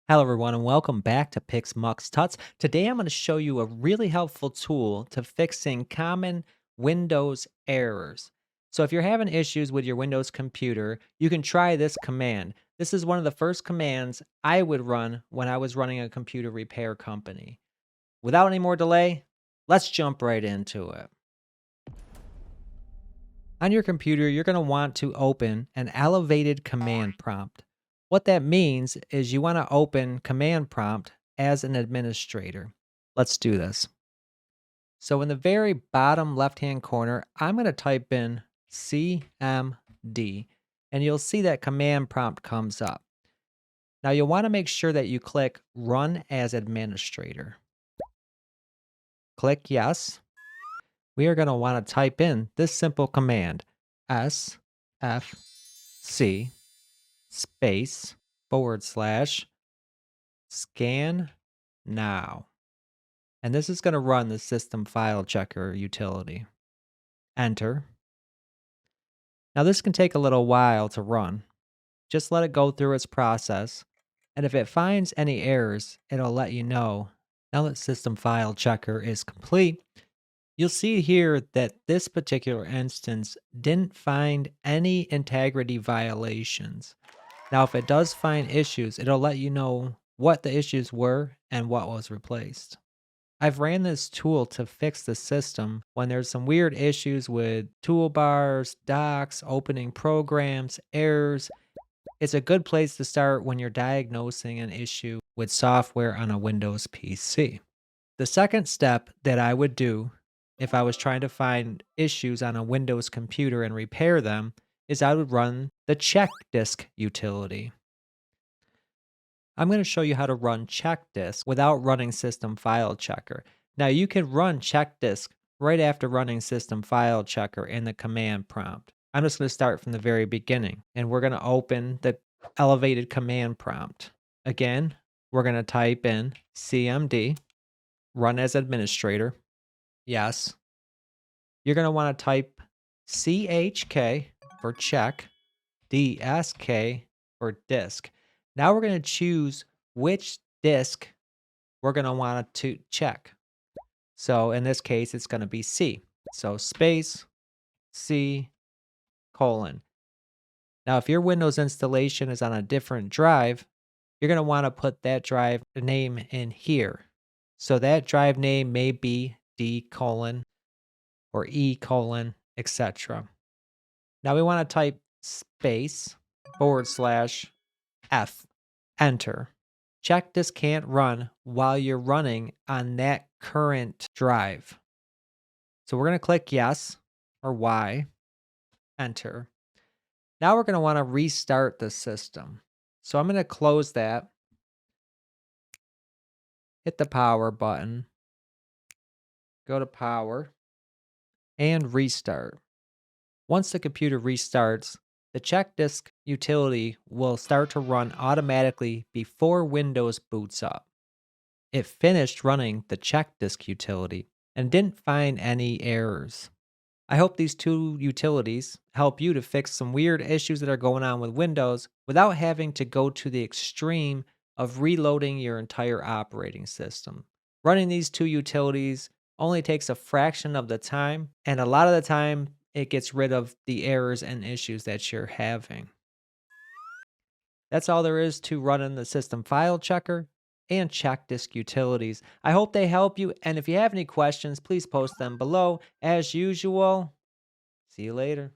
Hello everyone and welcome back to Pix Mux Tuts. Today I'm going to show you a really helpful tool to fixing common Windows errors. So if you're having issues with your Windows computer, you can try this command. This is one of the first commands I would run when I was running a computer repair company. Without any more delay, let's jump right into it. On your computer, you're going to want to open an elevated command prompt. What that means is you want to open command prompt as an administrator. Let's do this. So in the very bottom left-hand corner, I'm going to type in CMD and you'll see that command prompt comes up. Now you'll want to make sure that you click run as administrator. Click yes. We are going to want to type in this simple command SFC space / scan now. And this is going to run the system file checker utility. Enter. Now this can take a little while to run. Just let it go through its process. And if it finds any errors, it'll let you know. Now that system file checker is complete, you'll see here that this particular instance didn't find any integrity violations. Now, if it does find issues, it'll let you know what the issues were and what was replaced. I've ran this tool to fix the system when there's some weird issues with toolbars, docks, opening programs, errors. It's a good place to start when you're diagnosing an issue with software on a Windows PC. The second step that I would do if I was trying to find issues on a Windows computer and repair them is I would run the check disk utility. I'm going to show you how to run check disk without running system file checker. Now you can run check disk right after running system file checker in the command prompt. I'm just going to start from the very beginning and we're going to open the elevated command prompt. Again, we're going to type in CMD, run as administrator. Yes. You're going to want to type CHK for check, DSK for disk. Now we're going to choose which disk we're going to want to check. So in this case, it's going to be C. So space C colon. Now, if your Windows installation is on a different drive, you're going to want to put that drive name in here. So that drive name may be D colon or E colon, etc. Now we want to type space / F, enter. Check disk can't run while you're running on that current drive. So we're going to click yes or Y, enter. Now we're going to want to restart the system. So I'm going to close that, hit the power button, go to power, and restart. Once the computer restarts, the check disk utility will start to run automatically before Windows boots up. It finished running the check disk utility and didn't find any errors. I hope these two utilities help you to fix some weird issues that are going on with Windows without having to go to the extreme of reloading your entire operating system. Running these two utilities only takes a fraction of the time, and a lot of the time, it gets rid of the errors and issues that you're having. That's all there is to running the system file checker and check disk utilities. I hope they help you, and if you have any questions, please post them below. As usual, see you later.